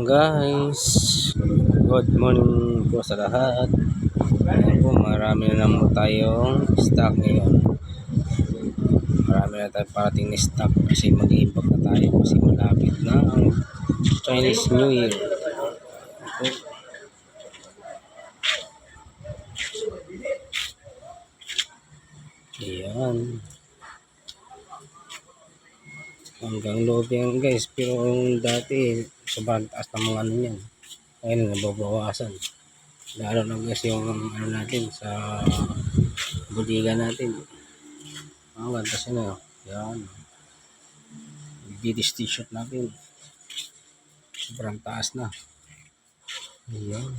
Guys, good morning po sa lahat. Ayan po, marami na naman tayong stock ngayon. Marami na tayong parating na stock kasi mag-iimbag na tayo kasi malapit na ang Chinese New Year. Ayan. Hanggang loob yan guys, pero yung dati sobrang taas ng mga ano yan. Ayun, nababawasan. Lalo na guys yung ano natin sa budiga natin. Ang ganda siya na. Yan. Didis t-shirt natin. Sobrang taas na. Ayan.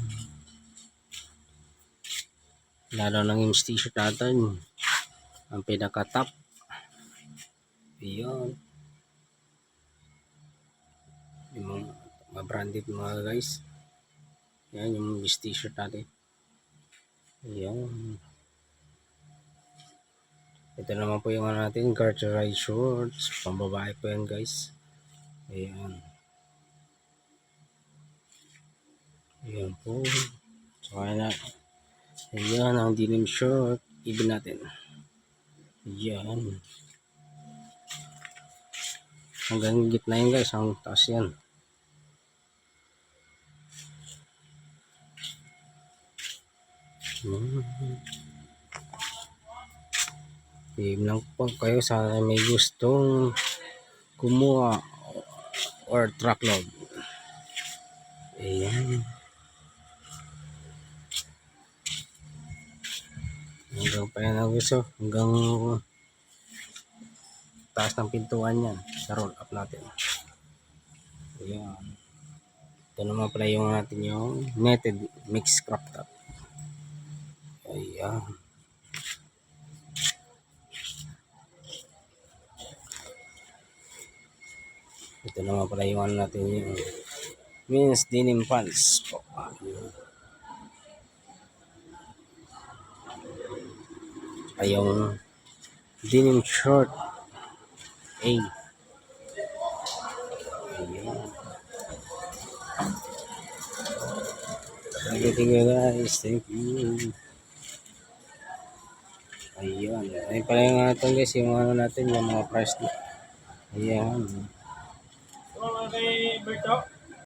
Lalo na yung t-shirt natin. Ang pinaka-top. Ayan. Yung mga branded mga guys. Ayan yung t-shirt natin. Ayan. Ito naman po yung ano natin, garterized shorts. Pambabae po yan guys. Ayan. Ayan po. So na. Ayan ang denim short. Ibin natin. Ayan. Hanggang gitna yan guys. Ang taas yan. PM lang po kayo sa may gustong kumuha or truckload. Ayan. Hanggang pa yan ang gusto. Hanggang taas ng pintuan yan. Sa roll up natin. Ayan. Ito naman pala yung natin yung netted mixed crop top. Ayan. Ito naman pala yung ano natin yung men's denim pants po. Ay yung denim short A. Ayan. Thank you guys. Thank you. Ayan. Ayun pala yung natin guys. Yung ano natin. Yung mga price. Ayan.